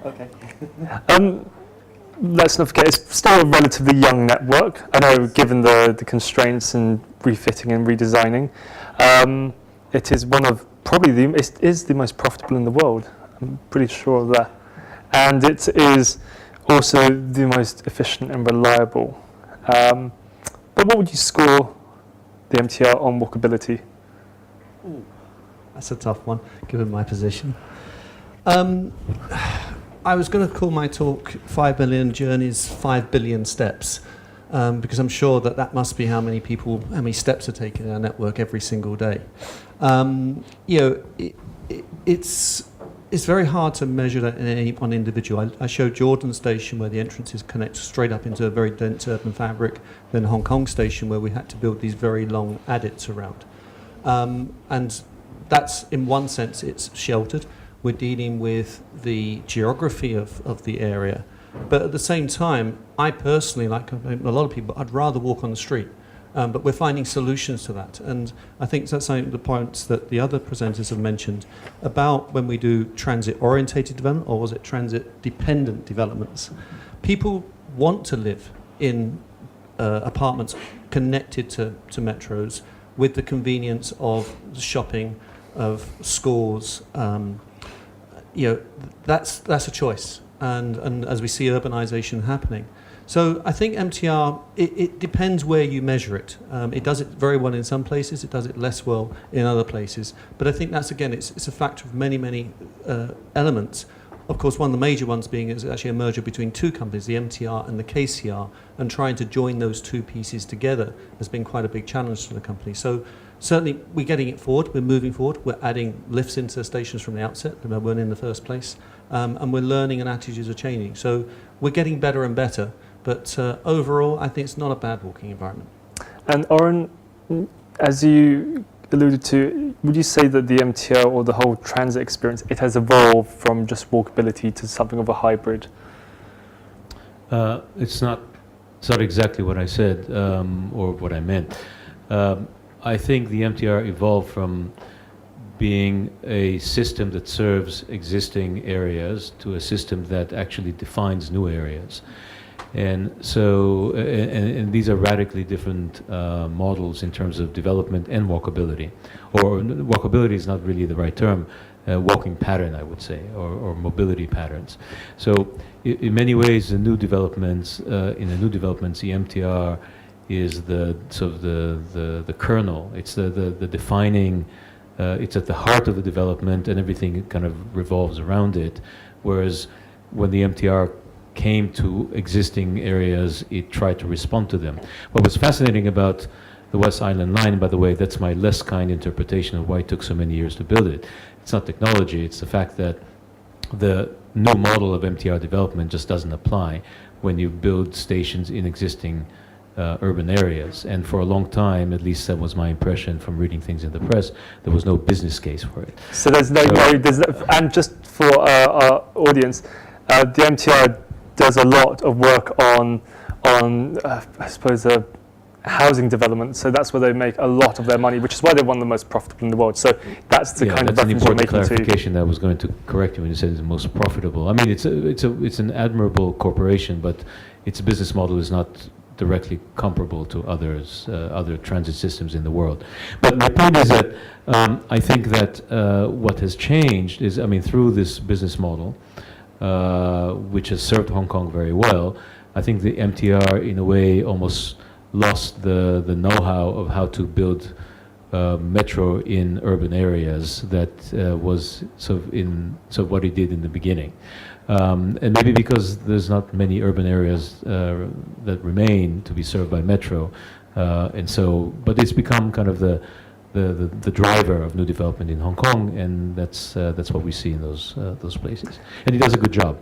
Okay. Let's not forget, it's still a relatively young network. I know, given the constraints and refitting and redesigning, it is one of probably it is the most profitable in the world. I'm pretty sure of that. And it is also the most efficient and reliable. But what would you score the MTR on walkability? Ooh, that's a tough one, given my position. I was going to call my talk 5 billion journeys, 5 billion steps, because I'm sure that must be how many steps are taken in our network every single day. It's very hard to measure that in any one individual. I showed Jordan Station, where the entrances connect straight up into a very dense urban fabric, then Hong Kong Station, where we had to build these very long adits around. And that's, in one sense, it's sheltered. We're dealing with the geography of the area. But at the same time, I personally, like a lot of people, I'd rather walk on the street. But we're finding solutions to that. And I think that's some of the points that the other presenters have mentioned about when we do transit-orientated development, or was it transit-dependent developments. People want to live in apartments connected to metros with the convenience of shopping, of schools. That's a choice. And as we see urbanization happening. So I think MTR, it depends where you measure it. It does it very well in some places, it does it less well in other places. But I think that's, again, it's a factor of many, many elements. Of course, one of the major ones being is actually a merger between two companies, the MTR and the KCR, and trying to join those two pieces together has been quite a big challenge to the company. So certainly we're getting it forward, we're moving forward, we're adding lifts into stations from the outset that weren't in the first place, and we're learning and attitudes are changing. So we're getting better and better. But overall, I think it's not a bad walking environment. And Oren, as you alluded to, would you say that the MTR or the whole transit experience, it has evolved from just walkability to something of a hybrid? It's not exactly what I said or what I meant. I think the MTR evolved from being a system that serves existing areas to a system that actually defines new areas. And so, and these are radically different models in terms of development and walkability. Or walkability is not really the right term, walking pattern, I would say, or mobility patterns. So in many ways, the new developments, in the new developments, the MTR is the sort of the kernel. It's the defining, it's at the heart of the development, and everything kind of revolves around it. Whereas when the MTR came to existing areas, it tried to respond to them. What was fascinating about the West Island Line, by the way, that's my less kind interpretation of why it took so many years to build it. It's not technology, it's the fact that the new model of MTR development just doesn't apply when you build stations in existing urban areas. And for a long time, at least that was my impression from reading things in the press, there was no business case for it. So there's and just for our audience, the MTR does a lot of work on I suppose, housing development. So that's where they make a lot of their money, which is why they're one of the most profitable in the world. So that's the kind of reference you're making to. That's an important clarification that I was going to correct you when you said it's the most profitable. I mean, it's an admirable corporation, but its business model is not directly comparable to other transit systems in the world. But my point is that I think that what has changed is, I mean, through this business model, which has served Hong Kong very well, I think the MTR, in a way, almost lost the know-how of how to build metro in urban areas that was sort of what it did in the beginning. And maybe because there's not many urban areas that remain to be served by metro, and so, but it's become kind of the driver of new development in Hong Kong, and that's what we see in those places. And he does a good job.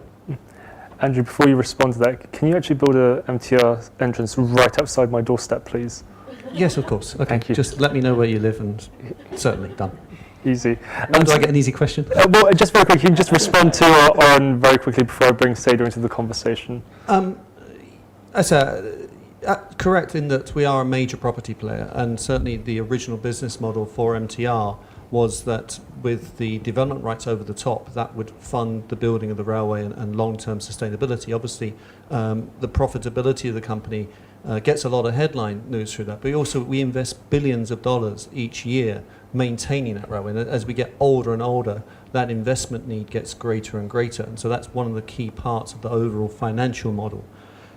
Andrew, before you respond to that, can you actually build a MTR entrance right outside my doorstep, please? Yes, of course. Okay. Thank you. Just let me know where you live, and certainly done. Easy. Do I get an easy question? Well, just very quickly, can you just respond to Oren very quickly before I bring Seda into the conversation? Correct in that we are a major property player, and certainly the original business model for MTR was that with the development rights over the top, that would fund the building of the railway and long-term sustainability. Obviously, the profitability of the company gets a lot of headline news through that, but also we invest billions of dollars each year maintaining that railway. And as we get older and older, that investment need gets greater and greater. And so that's one of the key parts of the overall financial model.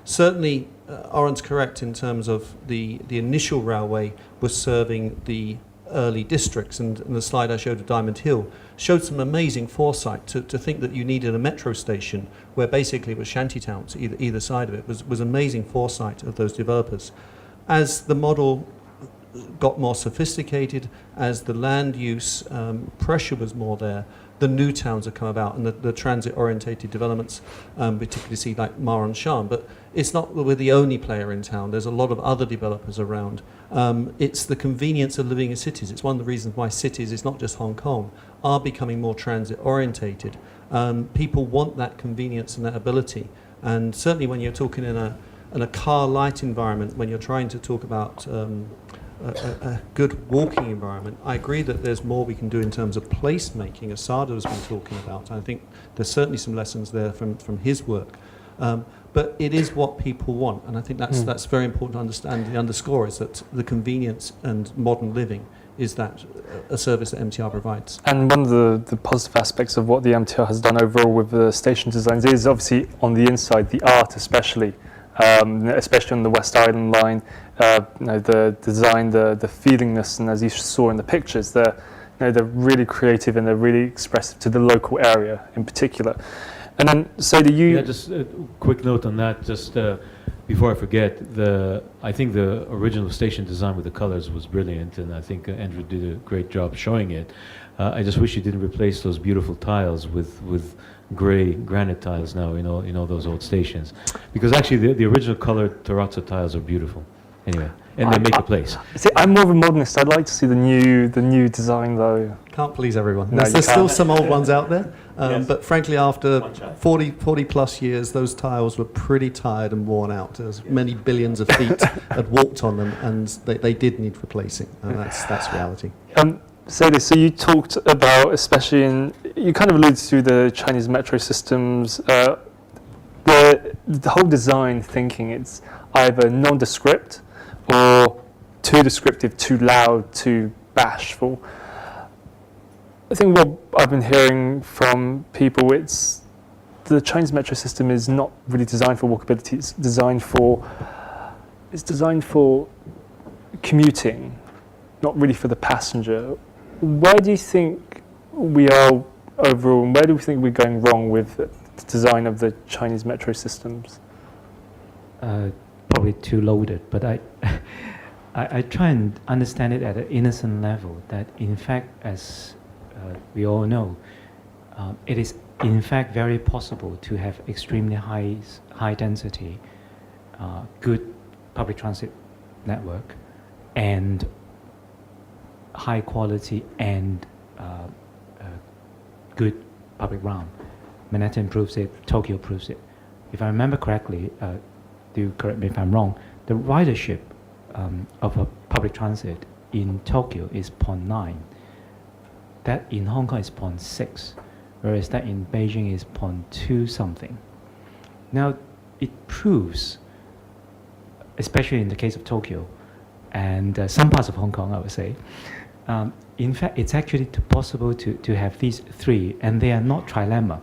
Certainly, Oren's correct in terms of the initial railway was serving the early districts, and the slide I showed of Diamond Hill showed some amazing foresight to think that you needed a metro station where basically it was shanty towns either side of it. Was amazing foresight of those developers. As the model got more sophisticated, as the land use pressure was more there, the new towns have come about, and the transit-orientated developments, particularly see like Mar and Shan. But it's not that we're the only player in town. There's a lot of other developers around. It's the convenience of living in cities. It's one of the reasons why cities, it's not just Hong Kong, are becoming more transit-orientated. People want that convenience and that ability. And certainly when you're talking in a car-light environment, when you're trying to talk about a good walking environment, I agree that there's more we can do in terms of placemaking, as Sada has been talking about. I think there's certainly some lessons there from his work. But it is what people want, and I think that's very important to understand. The underscore is that the convenience and modern living is that a service that MTR provides. And one of the positive aspects of what the MTR has done overall with the station designs is obviously on the inside, the art especially on the West Island line, the design, the feelingness, and as you saw in the pictures, they're really creative and they're really expressive to the local area in particular. And then, Sadie, Yeah, just a quick note on that, just before I forget, I think the original station design with the colors was brilliant, and I think Andrew did a great job showing it. I just wish you didn't replace those beautiful tiles with grey granite tiles now in all those old stations, because actually the original colored terrazzo tiles are beautiful. Anyway, and they make a place. See, I'm more of a modernist. I'd like to see the new design though. Can't please everyone. No, There's still some old ones out there, Yes. but frankly, after 40 plus years, those tiles were pretty tired and worn out. As many billions of feet had walked on them, and they did need replacing, and that's reality. Sadie, so you talked about, especially you kind of alluded to the Chinese metro systems, the whole design thinking, it's either nondescript or too descriptive, too loud, too bashful. I think what I've been hearing from people, it's the Chinese metro system is not really designed for walkability. It's designed for commuting, not really for the passenger. Why do you think we are overall, and where do we think we're going wrong with the design of the Chinese metro systems? Probably too loaded, but I try and understand it at an innocent level, that in fact, as we all know, it is in fact very possible to have extremely high density, good public transit network, and high quality and good public realm. Manhattan proves it, Tokyo proves it. If I remember correctly, do correct me if I'm wrong, the ridership of a public transit in Tokyo is 0.9. That in Hong Kong is 0.6, whereas that in Beijing is 0.2 something. Now, it proves, especially in the case of Tokyo, and some parts of Hong Kong, I would say, in fact, it's actually possible to have these three, and they are not trilemma.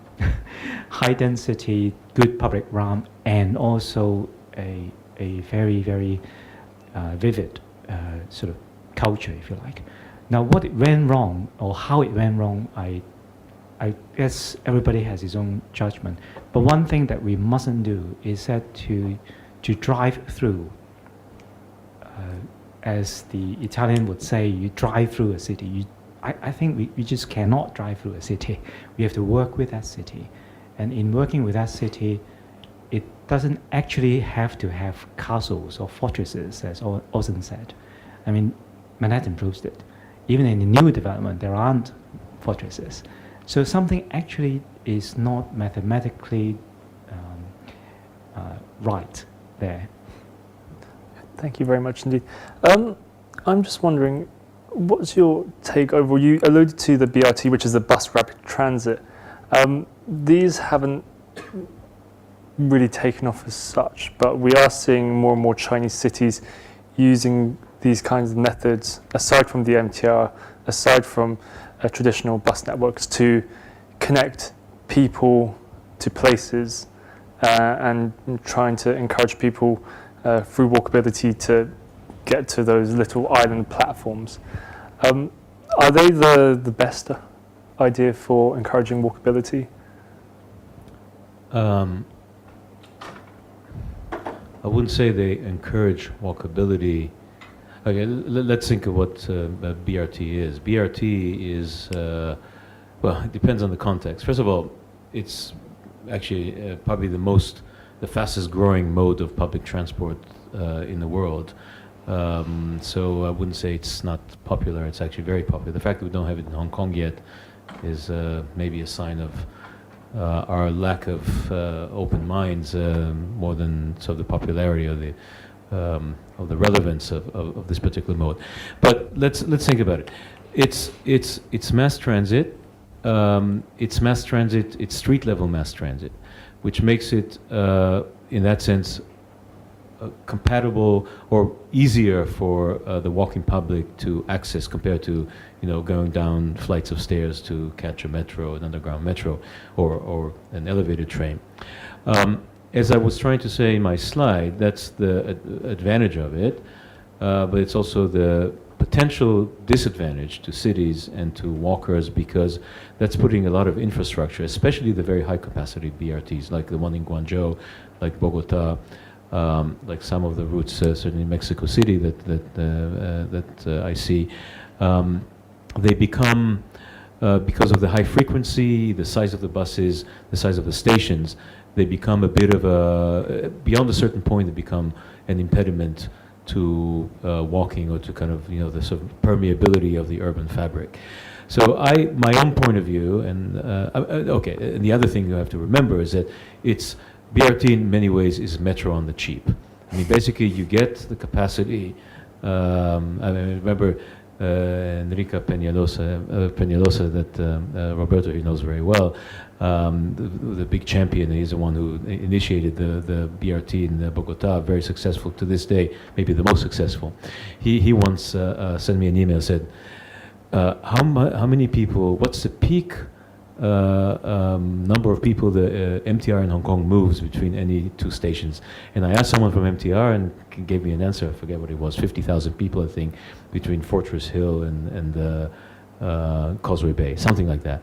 High density, good public realm, and also a very, very vivid sort of culture, if you like. Now, what it went wrong, or how it went wrong, I guess everybody has his own judgment. But one thing that we mustn't do is that to drive through, as the Italian would say, you drive through a city. I think we just cannot drive through a city. We have to work with that city. And in working with that city, it doesn't actually have to have castles or fortresses, as Austin said. I mean, Manhattan proves it. Even in the new development, there aren't fortresses. So something actually is not mathematically right there. Thank you very much indeed. I'm just wondering, what's your take overall? You alluded to the BRT, which is the bus rapid transit. These haven't really taken off as such, but we are seeing more and more Chinese cities using these kinds of methods, aside from the MTR, aside from traditional bus networks, to connect people to places and trying to encourage people through walkability to get to those little island platforms. Are they the best idea for encouraging walkability? I wouldn't say they encourage walkability. Okay, let's think of what BRT is. BRT is, well, it depends on the context. First of all, it's actually probably the fastest growing mode of public transport in the world. So I wouldn't say it's not popular. It's actually very popular. The fact that we don't have it in Hong Kong yet is maybe a sign of our lack of open minds more than sort of the popularity of the relevance of this particular mode. But let's think about it. It's mass transit. It's mass transit. It's street level mass transit, which makes it in that sense compatible or easier for the walking public to access compared to going down flights of stairs to catch a metro, an underground metro, or an elevated train. As I was trying to say in my slide, that's the advantage of it, but it's also the potential disadvantage to cities and to walkers, because that's putting a lot of infrastructure, especially the very high capacity BRTs, like the one in Guangzhou, like Bogota, like some of the routes, certainly in Mexico City that I see. They become, because of the high frequency, the size of the buses, the size of the stations, they become a bit of beyond a certain point, they become an impediment to walking, or to kind of, the sort of permeability of the urban fabric. So my own point of view, and and the other thing you have to remember is that BRT in many ways is metro on the cheap. I mean, basically you get the capacity. I remember Enrique Peñalosa that Roberto, he knows very well, the big champion. He's the one who initiated the BRT in Bogota, very successful to this day, maybe the most successful. He once sent me an email, said, how many people, what's the peak number of people the MTR in Hong Kong moves between any two stations? And I asked someone from MTR, and he gave me an answer. I forget what it was, 50,000 people, I think, between Fortress Hill and Causeway Bay, something like that.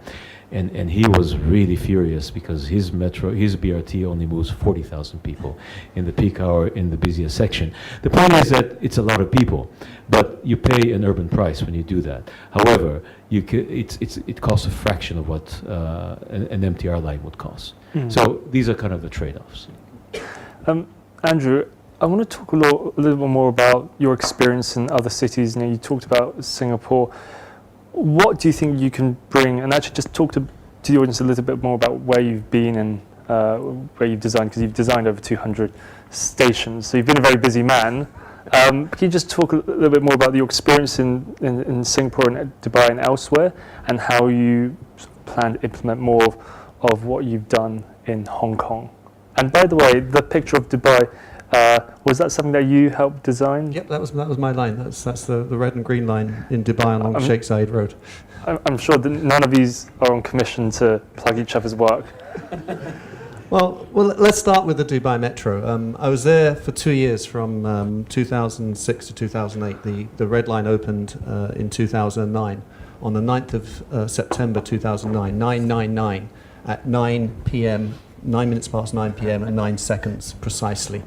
And he was really furious because his BRT only moves 40,000 people in the peak hour in the busiest section. The point is that it's a lot of people, but you pay an urban price when you do that. However, it costs a fraction of what an MTR line would cost. Mm. So these are kind of the trade-offs. Andrew, I want to talk a little bit more about your experience in other cities. You talked about Singapore. What do you think you can bring, and actually just talk to the audience a little bit more about where you've been and where you've designed, because you've designed over 200 stations, so you've been a very busy man. Can you just talk a little bit more about your experience in Singapore and Dubai and elsewhere, and how you plan to implement more of what you've done in Hong Kong? And by the way, the picture of Dubai, was that something that you helped design? Yep, that was my line. That's the red and green line in Dubai along Sheikh Zayed Road. I'm sure that none of these are on commission to plug each other's work. Well, let's start with the Dubai Metro. I was there for 2 years, from 2006 to 2008. The red line opened in 2009. On the 9th of September 2009, 999, at 9 p.m., 9 minutes past 9 p.m. and 9 seconds precisely.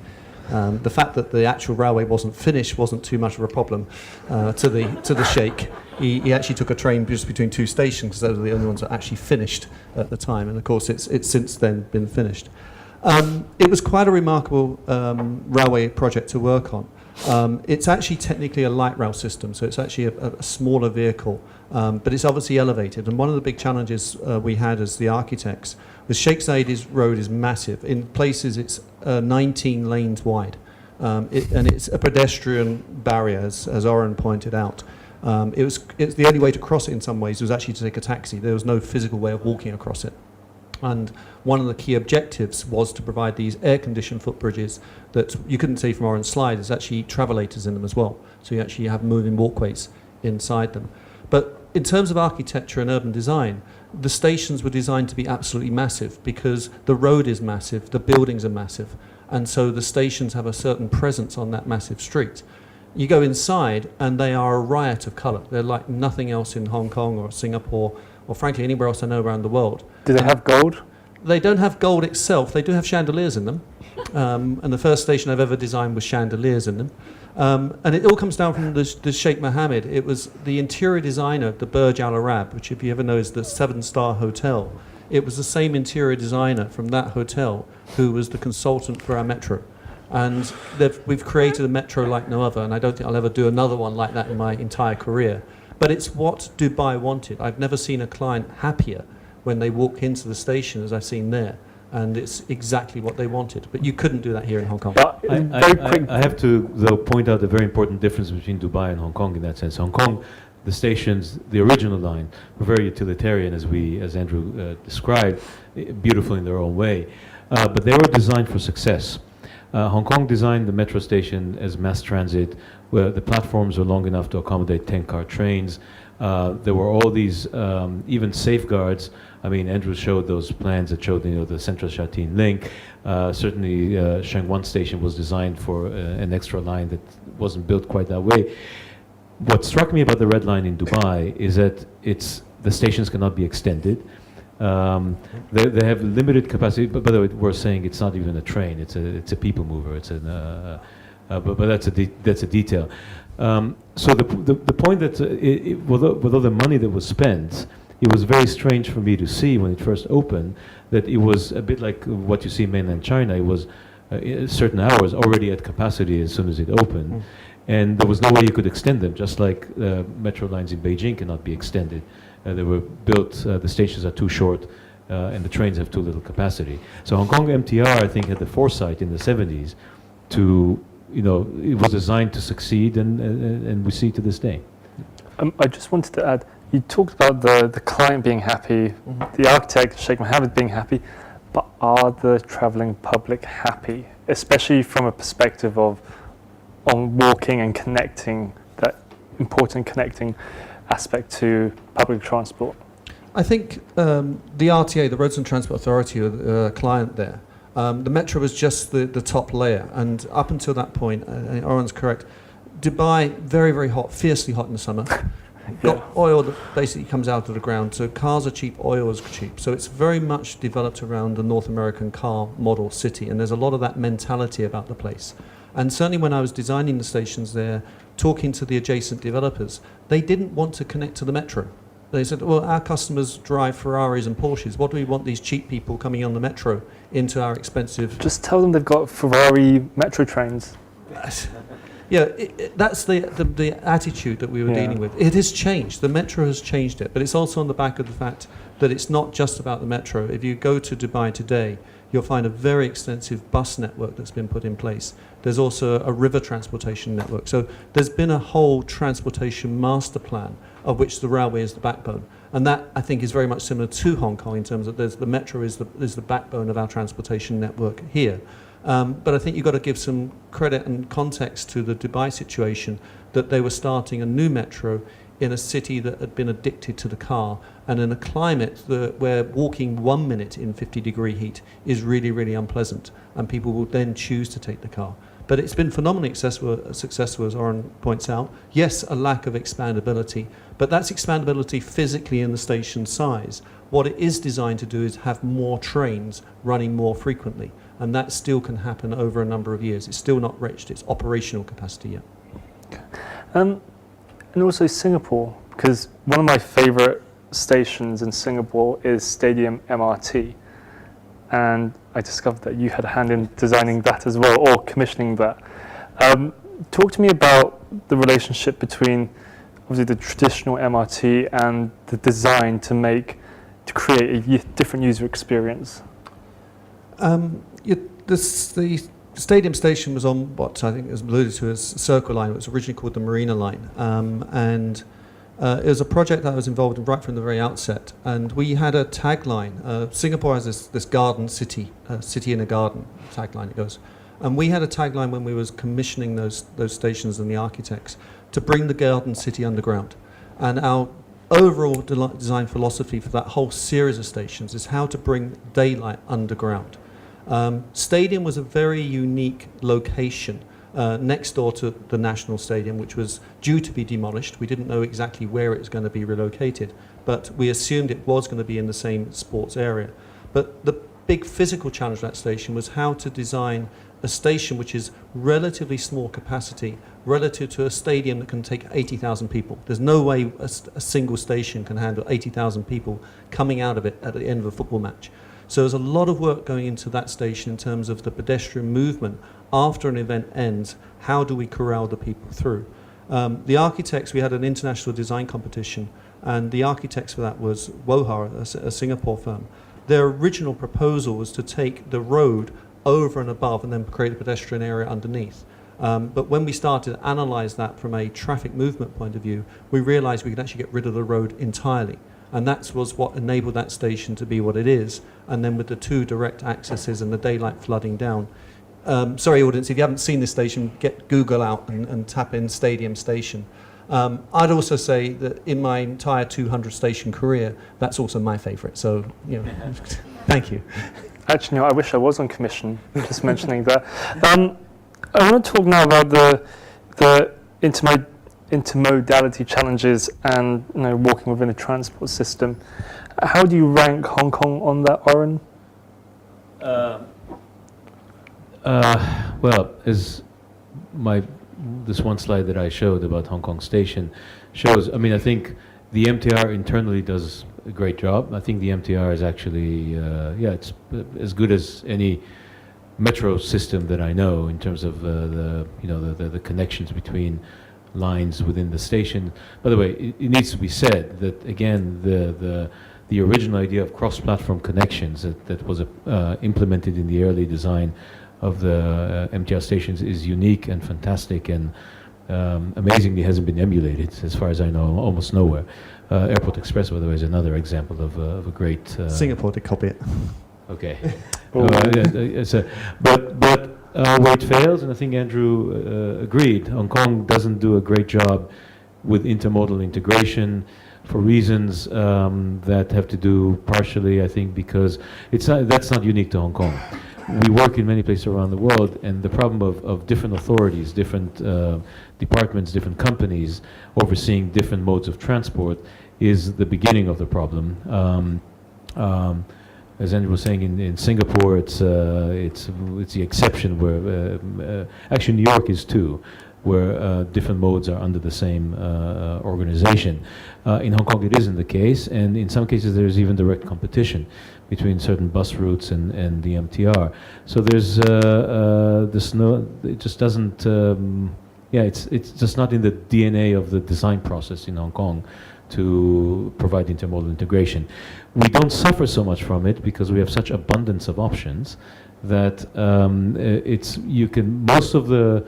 The fact that the actual railway wasn't finished wasn't too much of a problem to the Sheikh. He actually took a train just between two stations, because those were the only ones that actually finished at the time. And of course, it's since then been finished. It was quite a remarkable railway project to work on. It's actually technically a light rail system, so it's actually a smaller vehicle, but it's obviously elevated. And one of the big challenges we had as the architects was Sheikh Zayed Road is massive. In places, it's 19 lanes wide, and it's a pedestrian barrier, as Oren pointed out. It's the only way to cross it in some ways was actually to take a taxi. There was no physical way of walking across it. And one of the key objectives was to provide these air-conditioned footbridges that you couldn't see from Orange Slide. There's actually travelators in them as well. So you actually have moving walkways inside them. But in terms of architecture and urban design, the stations were designed to be absolutely massive because the road is massive, the buildings are massive, and so the stations have a certain presence on that massive street. You go inside and they are a riot of colour. They're like nothing else in Hong Kong or Singapore or frankly anywhere else I know around the world. Do they have gold? They don't have gold itself. They do have chandeliers in them. And the first station I've ever designed was chandeliers in them. And it all comes down from the Sheikh Mohammed. It was the interior designer of the Burj Al Arab, which if you ever know is the 7-star hotel. It was the same interior designer from that hotel who was the consultant for our metro. And we've created a metro like no other, and I don't think I'll ever do another one like that in my entire career. But it's what Dubai wanted. I've never seen a client happier when they walk into the station as I've seen there. And it's exactly what they wanted. But you couldn't do that here in Hong Kong. I have to, though, point out the very important difference between Dubai and Hong Kong in that sense. Hong Kong, the stations, the original line, were very utilitarian, as Andrew described, beautiful in their own way. But they were designed for success. Hong Kong designed the metro station as mass transit, where the platforms were long enough to accommodate 10-car trains. There were all these even safeguards. I mean, Andrew showed those plans that showed the Central Shatin link. Certainly, Sheung station was designed for an extra line that wasn't built quite that way. What struck me about the Red Line in Dubai is that the stations cannot be extended. They have limited capacity. But by the way, we're saying it's not even a train; it's a people mover. But that's a detail. So the point that although the money that was spent, it was very strange for me to see when it first opened that it was a bit like what you see in mainland China. It was certain hours already at capacity as soon as it opened, and there was no way you could extend them. Just like metro lines in Beijing cannot be extended. They were built. The stations are too short, and the trains have too little capacity. So Hong Kong MTR, I think, had the foresight in the 70s to. It was designed to succeed, and we see to this day. I just wanted to add, you talked about the client being happy, the architect, Sheikh Mohammed, being happy, but are the travelling public happy, especially from a perspective of on walking and connecting, that important connecting aspect to public transport? I think the RTA, the Roads and Transport Authority, are the client there. The metro was just the top layer, and up until that point, Oren's correct, Dubai, very, very hot, fiercely hot in the summer. Got oil that basically comes out of the ground, so cars are cheap, oil is cheap. So it's very much developed around the North American car model city, and there's a lot of that mentality about the place. And certainly when I was designing the stations there, talking to the adjacent developers, they didn't want to connect to the metro. They said, well, our customers drive Ferraris and Porsches. What do we want these cheap people coming on the metro into our expensive... Just tell them they've got Ferrari metro trains. Yeah, that's the attitude that we were dealing with. It has changed. The metro has changed it. But it's also on the back of the fact that it's not just about the metro. If you go to Dubai today, you'll find a very extensive bus network that's been put in place. There's also a river transportation network. So there's been a whole transportation master plan of which the railway is the backbone. And that, I think, is very much similar to Hong Kong in terms of the metro is the backbone of our transportation network here. But I think you've got to give some credit and context to the Dubai situation, that they were starting a new metro in a city that had been addicted to the car, and in a climate where walking 1 minute in 50-degree heat is really, really unpleasant, and people will then choose to take the car. But it's been phenomenally successful, as Oren points out. Yes, a lack of expandability, but that's expandability physically in the station size. What it is designed to do is have more trains running more frequently, and that still can happen over a number of years. It's still not reached its operational capacity yet. Okay. And also Singapore, because one of my favourite stations in Singapore is Stadium MRT. And I discovered that you had a hand in designing that as well, or commissioning that. Talk to me about the relationship between obviously the traditional MRT and the design to create a different user experience. The Stadium Station was on what I think was alluded to as Circle Line. It was originally called the Marina Line, and It was a project that I was involved in right from the very outset, and we had a tagline. Singapore has this garden city, city in a garden tagline it goes. And we had a tagline when we was commissioning those stations and the architects to bring the garden city underground. And our overall design philosophy for that whole series of stations is how to bring daylight underground. Stadium was a very unique location next door to the National Stadium, which was due to be demolished. We didn't know exactly where it was going to be relocated, but we assumed it was going to be in the same sports area. But the big physical challenge of that station was how to design a station which is relatively small capacity relative to a stadium that can take 80,000 people. There's no way a single station can handle 80,000 people coming out of it at the end of a football match. So there's a lot of work going into that station in terms of the pedestrian movement. After an event ends, how do we corral the people through? The architects, we had an international design competition, and the architects for that was Woha, a Singapore firm. Their original proposal was to take the road over and above and then create a pedestrian area underneath. But when we started to analyse that from a traffic movement point of view, we realised we could actually get rid of the road entirely. And that was what enabled that station to be what it is. And then with the two direct accesses and the daylight flooding down. Sorry, audience, if you haven't seen this station, get Google out and tap in Stadium Station. I'd also say that in my entire 200 station career, that's also my favourite. So, you know, thank you. Actually, no, I wish I was on commission, just mentioning that. I want to talk now about the intermodality challenges and walking within a transport system. How do you rank Hong Kong on that, Oren? Well, as this one slide that I showed about Hong Kong Station shows, I mean, I think the MTR internally does a great job. I think the MTR is actually, it's as good as any metro system that I know in terms of the connections between lines within the station. By the way, it needs to be said that again the original idea of cross-platform connections that was implemented in the early design of the MTR stations is unique and fantastic and amazingly hasn't been emulated, as far as I know, almost nowhere. Airport Express, by the way, is another example of a great... Singapore did copy it. Okay. But where it fails, and I think Andrew agreed, Hong Kong doesn't do a great job with intermodal integration for reasons that have to do partially, I think, because that's not unique to Hong Kong. We work in many places around the world, and the problem of different authorities, different departments, different companies overseeing different modes of transport is the beginning of the problem. As Andrew was saying, in Singapore, it's the exception where actually New York is too, where different modes are under the same organization. In Hong Kong, it isn't the case, and in some cases, there's even direct competition between certain bus routes and the MTR. So there's it just doesn't. It's just not in the DNA of the design process in Hong Kong to provide intermodal integration. We don't suffer so much from it because we have such abundance of options that most of the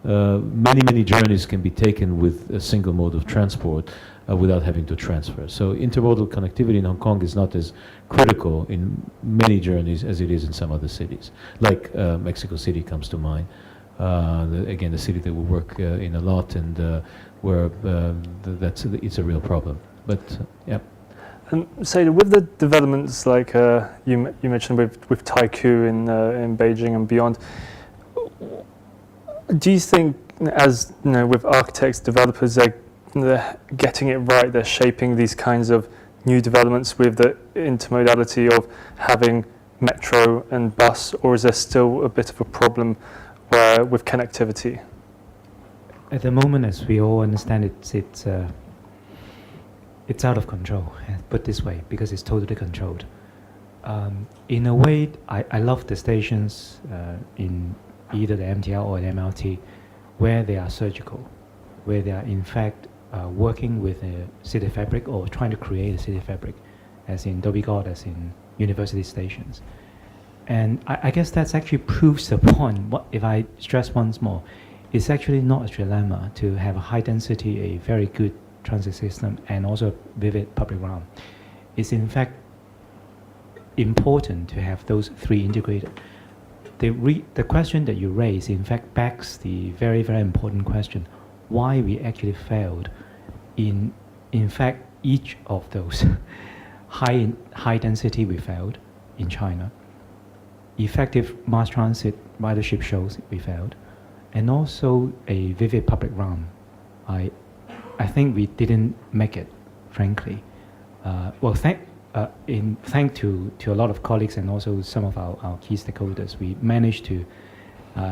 many journeys can be taken with a single mode of transport without having to transfer. So intermodal connectivity in Hong Kong is not as critical in many journeys as it is in some other cities. Like Mexico City comes to mind. Again, the city that we work in a lot, and where it's a real problem. But yeah. And so with the developments like you mentioned with Taikoo in Beijing and beyond, do you think, as with architects, developers, they're getting it right, they're shaping these kinds of new developments with the intermodality of having metro and bus, or is there still a bit of a problem with connectivity? At the moment, as we all understand it, it's out of control, put this way, because it's totally controlled. In a way, I love the stations in either the MTR or the MRT where they are surgical, where they are in fact working with a city fabric or trying to create a city fabric, as in Dhoby Ghaut, as in university stations. And I guess that's actually proves the point. If I stress once more, it's actually not a trilemma to have a high density, a very good transit system and also vivid public realm. It's in fact important to have those three integrated. The question that you raise in fact backs the very, very important question, why we actually failed in fact each of those. High density we failed in China. Effective mass transit ridership shows we failed. And also a vivid public realm. I think we didn't make it, frankly. Thank to a lot of colleagues and also some of our key stakeholders, we managed to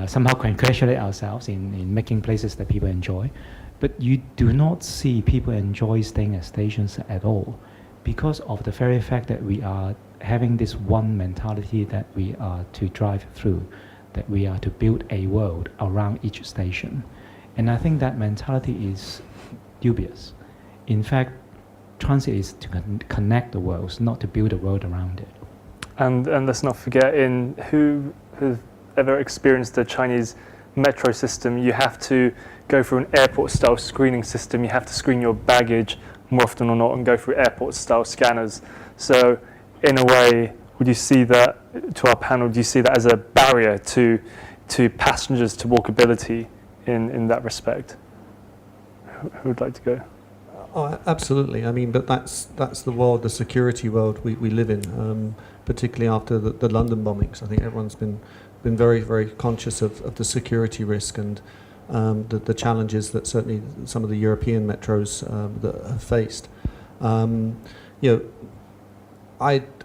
somehow congratulate ourselves in making places that people enjoy. But you do not see people enjoy staying at stations at all because of the very fact that we are having this one mentality that we are to drive through, that we are to build a world around each station. And I think that mentality is dubious. In fact, transit is to connect the worlds, not to build a world around it. And let's not forget, who has ever experienced the Chinese metro system, you have to go through an airport-style screening system. You have to screen your baggage more often or not and go through airport-style scanners. So in a way, would you see that, to our panel, do you see that as a barrier to passengers to walkability in that respect? Who would like to go? Oh, absolutely. I mean, but that's the world, the security world we live in, particularly after the London bombings. I think everyone's been very, very conscious of the security risk and the challenges that certainly some of the European metros that have faced.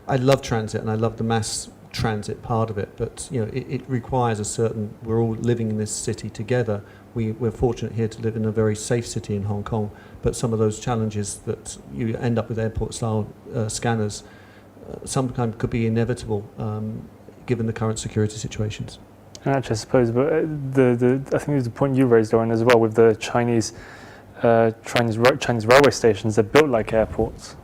I love transit and I love the mass transit part of it, but it requires a certain. We're all living in this city together. We're fortunate here to live in a very safe city in Hong Kong, but some of those challenges that you end up with airport-style scanners sometimes could be inevitable given the current security situations. And actually, I suppose, but I think there's a point you raised, Oren, as well, with the Chinese railway stations. They're built like airports.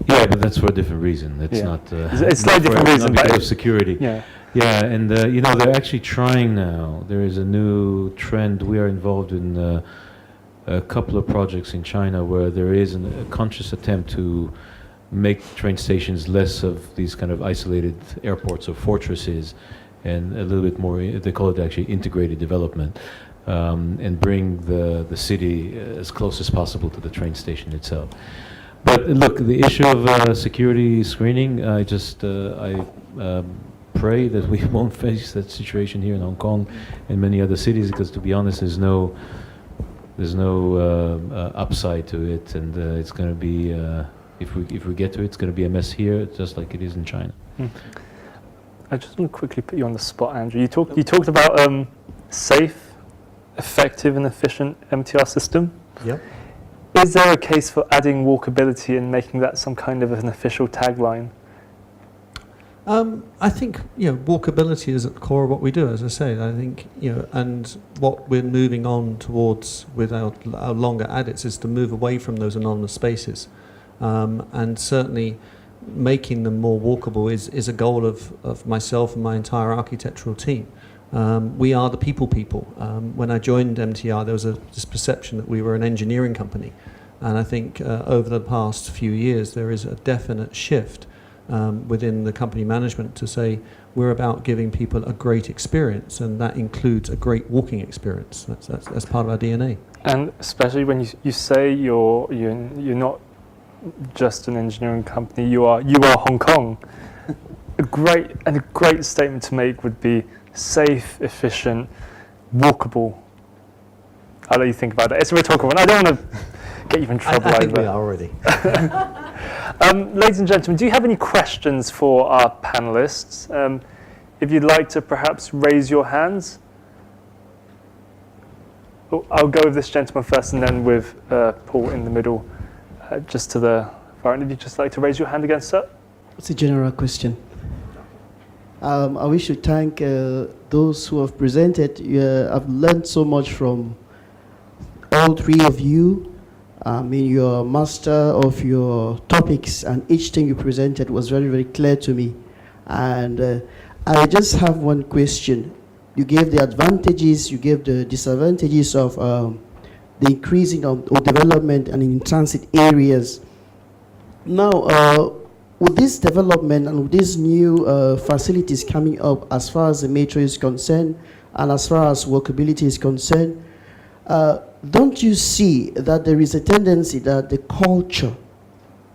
Yeah, but that's for a different reason. It's not. It's slightly different reason, not because but of security. Yeah. Yeah, and they're actually trying now. There is a new trend. We are involved in a couple of projects in China where there is a conscious attempt to make train stations less of these kind of isolated airports or fortresses, and a little bit more. They call it actually integrated development, and bring the city as close as possible to the train station itself. But look, the issue of security screening, I pray that we won't face that situation here in Hong Kong and many other cities, because to be honest, there's no upside to it, and it's going to be if we get to it, it's going to be a mess here, just like it is in China. I just want to quickly put you on the spot, Andrew. You talked about safe, effective, and efficient MTR system. Yep. Is there a case for adding walkability and making that some kind of an official tagline? I think walkability is at the core of what we do. As I say, I think and what we're moving on towards with our longer adits is to move away from those anonymous spaces, and certainly making them more walkable is a goal of myself and my entire architectural team. We are the people. When I joined MTR, there was this perception that we were an engineering company, and I think over the past few years there is a definite shift within the company management to say we're about giving people a great experience, and that includes a great walking experience. That's part of our DNA. And especially when you say you're not just an engineering company, you are Hong Kong. A great statement to make would be safe, efficient, walkable. I'll let you think about that. It's a rhetorical one. I don't want to get you in trouble. I think we are already. Ladies and gentlemen, do you have any questions for our panelists? If you'd like to perhaps raise your hands. I'll go with this gentleman first and then with Paul in the middle, just to the far end. If you'd just like to raise your hand again, sir. It's a general question. I wish to thank those who have presented. I've learned so much from all three of you. Your master of your topics, and each thing you presented was very, very clear to me. And I just have one question. You gave the advantages, you gave the disadvantages of the increasing of or development and in transit areas. Now, with this development and with these new facilities coming up as far as the metro is concerned and as far as walkability is concerned, don't you see that there is a tendency that the culture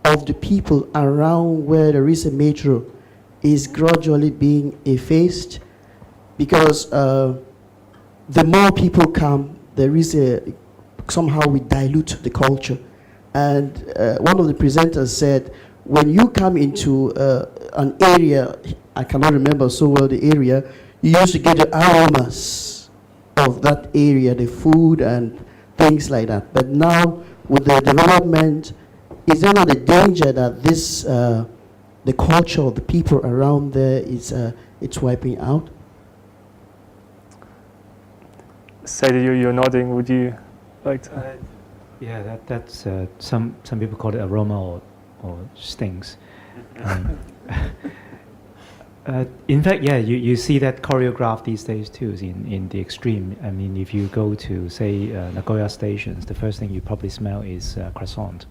of the people around where there is a metro is gradually being effaced? Because the more people come, there is somehow we dilute the culture. And one of the presenters said, when you come into an area, I cannot remember so well the area, you used to get the aromas of that area, the food and things like that. But now, with the development, is there not a danger that this, the culture of the people around there is it's wiping out? Sadie, you're nodding. Would you like to? Yeah, that's some people call it aroma or stinks. In fact, yeah, you see that choreographed these days too, in the extreme. I mean, if you go to, say, Nagoya stations, the first thing you probably smell is croissant.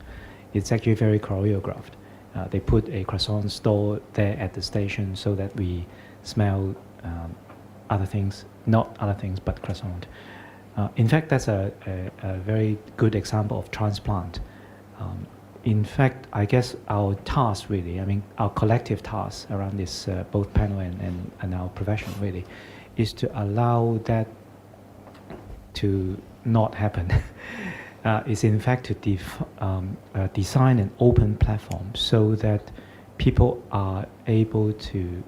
It's actually very choreographed. They put a croissant store there at the station so that we smell other things, not other things, but croissant. In fact, that's a very good example of transplant. In fact, I guess our task really, I mean, our collective task around this, both panel and our profession really, is to allow that to not happen. Is in fact to design an open platform so that people are able to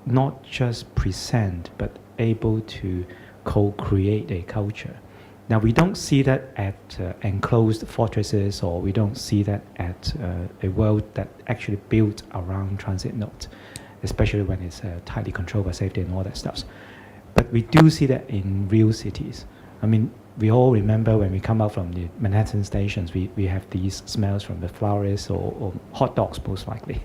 not just present, but able to co-create a culture. Now, we don't see that at enclosed fortresses, or we don't see that at a world that actually built around transit nodes, especially when it's tightly controlled by safety and all that stuff. But we do see that in real cities. I mean, we all remember when we come out from the Manhattan stations, we have these smells from the flowers or hot dogs, most likely,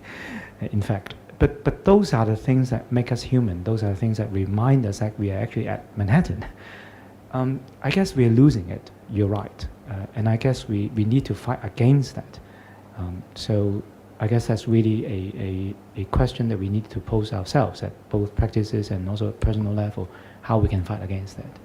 in fact. But those are the things that make us human. Those are the things that remind us that we are actually at Manhattan. I guess we are losing it, you're right. And I guess we need to fight against that. So I guess that's really a question that we need to pose ourselves at both practices and also personal level, how we can fight against that.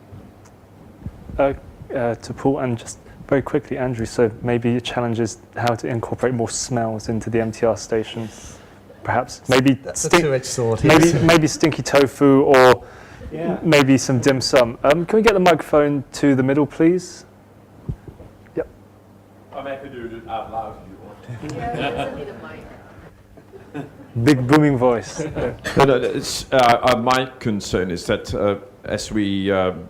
To Paul, and just very quickly, Andrew, so maybe the challenge is how to incorporate more smells into the MTR stations. Perhaps maybe That's a two-edged sword. maybe stinky tofu, or maybe some dim sum. Can we get the microphone to the middle, please? Yep. I'm happy to do it out loud if you want. Yeah, doesn't need a mic. Big booming voice. My concern is that as we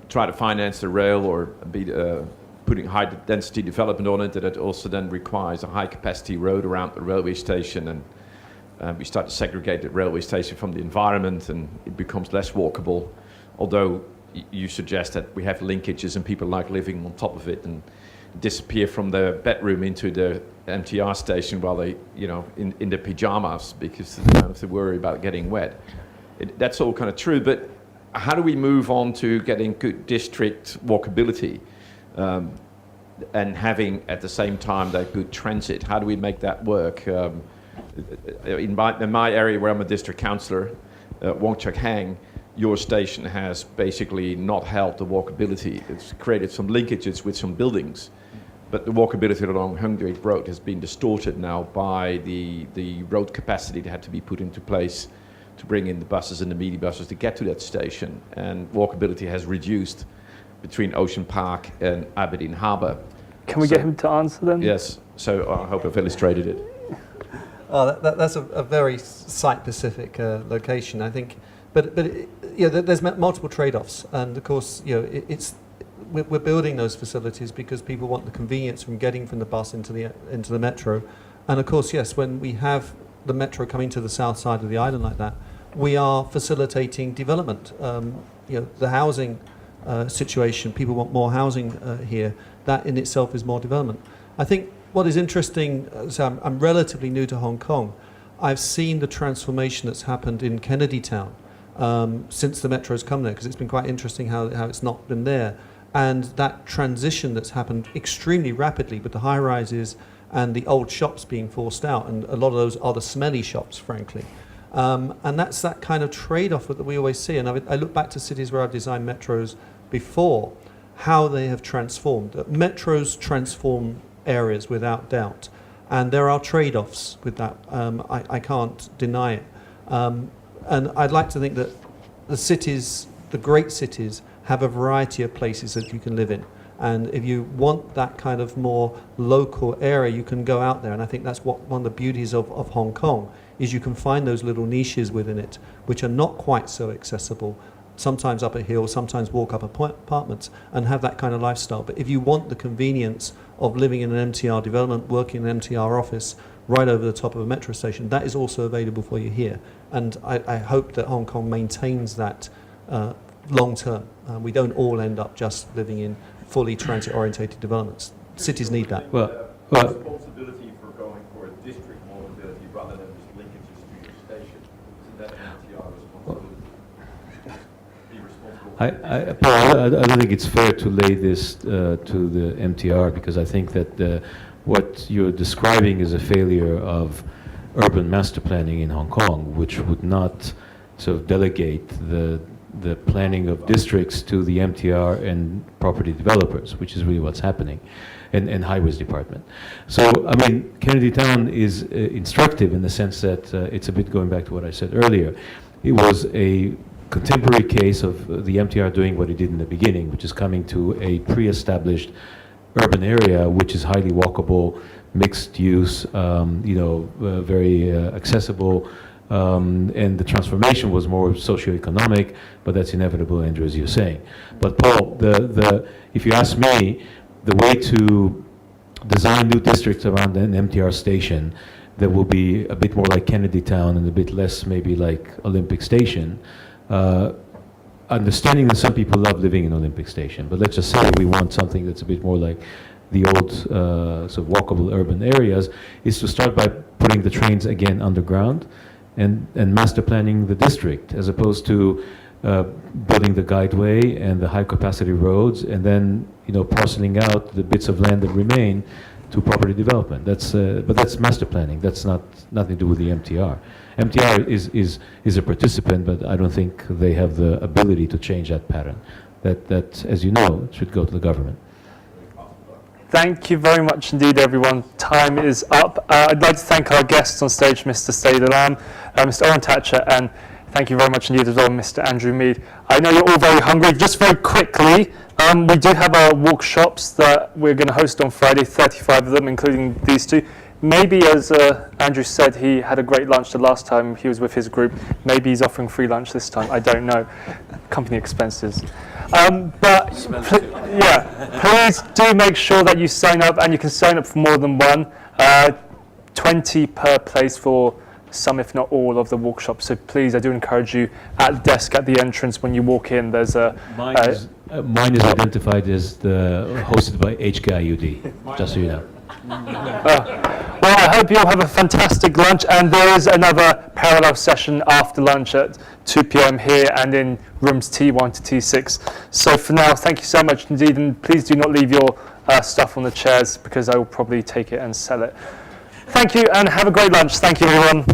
try to finance the rail or be putting high density development on it, that it also then requires a high capacity road around the railway station, and we start to segregate the railway station from the environment, and it becomes less walkable. Although you suggest that we have linkages and people like living on top of it and disappear from their bedroom into the MTR station while they, in their pajamas because they don't have to worry about getting wet. That's all kind of true, but how do we move on to getting good district walkability and having at the same time that good transit? How do we make that work? In my area where I'm a district councillor, Walk21, your station has basically not helped the walkability. It's created some linkages with some buildings, but the walkability along Hungary Road has been distorted now by the road capacity that had to be put into place to bring in the buses and the mini buses to get to that station. And walkability has reduced between Ocean Park and Aberdeen Harbour. Can we get him to answer them? Yes, so I hope I've illustrated it. Oh, that's a very site-specific location, I think. But there's multiple trade-offs, and of course, we're building those facilities because people want the convenience from getting from the bus into the metro, and of course, yes, when we have the metro coming to the south side of the island like that, we are facilitating development. The housing situation, people want more housing here. That in itself is more development. I think what is interesting, so I'm relatively new to Hong Kong. I've seen the transformation that's happened in Kennedy Town since the metro's come there, because it's been quite interesting how it's not been there. And that transition that's happened extremely rapidly with the high rises and the old shops being forced out, and a lot of those are the smelly shops, frankly. And that's that kind of trade-off that we always see. And I look back to cities where I've designed metros before, how they have transformed. Metros transform areas without doubt. And there are trade-offs with that. I can't deny it. And I'd like to think that the cities, the great cities, have a variety of places that you can live in. And if you want that kind of more local area, you can go out there. And I think that's one of the beauties of Hong Kong, is you can find those little niches within it, which are not quite so accessible, sometimes up a hill, sometimes walk up apartments, and have that kind of lifestyle. But if you want the convenience of living in an MTR development, working in an MTR office, right over the top of a metro station, that is also available for you here. And I hope that Hong Kong maintains that long term. We don't all end up just living in fully transit-orientated developments. Cities need that. Well, Responsibility for going for a district mobility rather than just linkages to your station. Isn't that an MTR responsibility? Be responsible. Paul, I don't think it's fair to lay this to the MTR, because I think that what you're describing is a failure of urban master planning in Hong Kong, which would not sort of delegate the planning of districts to the MTR and property developers, which is really what's happening, and highways department. So, I mean, Kennedy Town is instructive in the sense that it's a bit going back to what I said earlier. It was a contemporary case of the MTR doing what it did in the beginning, which is coming to a pre-established urban area, which is highly walkable, mixed use, very accessible, and the transformation was more socioeconomic, but that's inevitable, Andrew, as you're saying. But Paul, if you ask me, the way to design new districts around an MTR station that will be a bit more like Kennedy Town and a bit less maybe like Olympic Station, understanding that some people love living in Olympic Station, but let's just say we want something that's a bit more like the old sort of walkable urban areas, is to start by putting the trains again underground and master planning the district, as opposed to building the guideway and the high capacity roads, and then parceling out the bits of land that remain to property development. But that's master planning. That's nothing to do with the MTR. MTR is a participant, but I don't think they have the ability to change that pattern. That, as you know, should go to the government. Thank you very much indeed, everyone. Time is up. I'd like to thank our guests on stage, Mr. Said Alam, Mr. Owen Thatcher, and thank you very much indeed as well, Mr. Andrew Mead. I know you're all very hungry. Just very quickly, we do have our workshops that we're going to host on Friday, 35 of them, including these two. Maybe, as Andrew said, he had a great lunch the last time he was with his group. Maybe he's offering free lunch this time. I don't know. Company expenses. Please do make sure that you sign up, and you can sign up for more than one. 20 per place for some, if not all, of the workshops. So please, I do encourage you at the desk at the entrance when you walk in. There's a mine is identified as hosted by HKIUD, just so you know. Well, I hope you all have a fantastic lunch, and there is another parallel session after lunch at 2 p.m. here and in rooms T1 to T6. So for now, thank you so much indeed, and please do not leave your stuff on the chairs, because I will probably take it and sell it. Thank you, and have a great lunch. Thank you, everyone.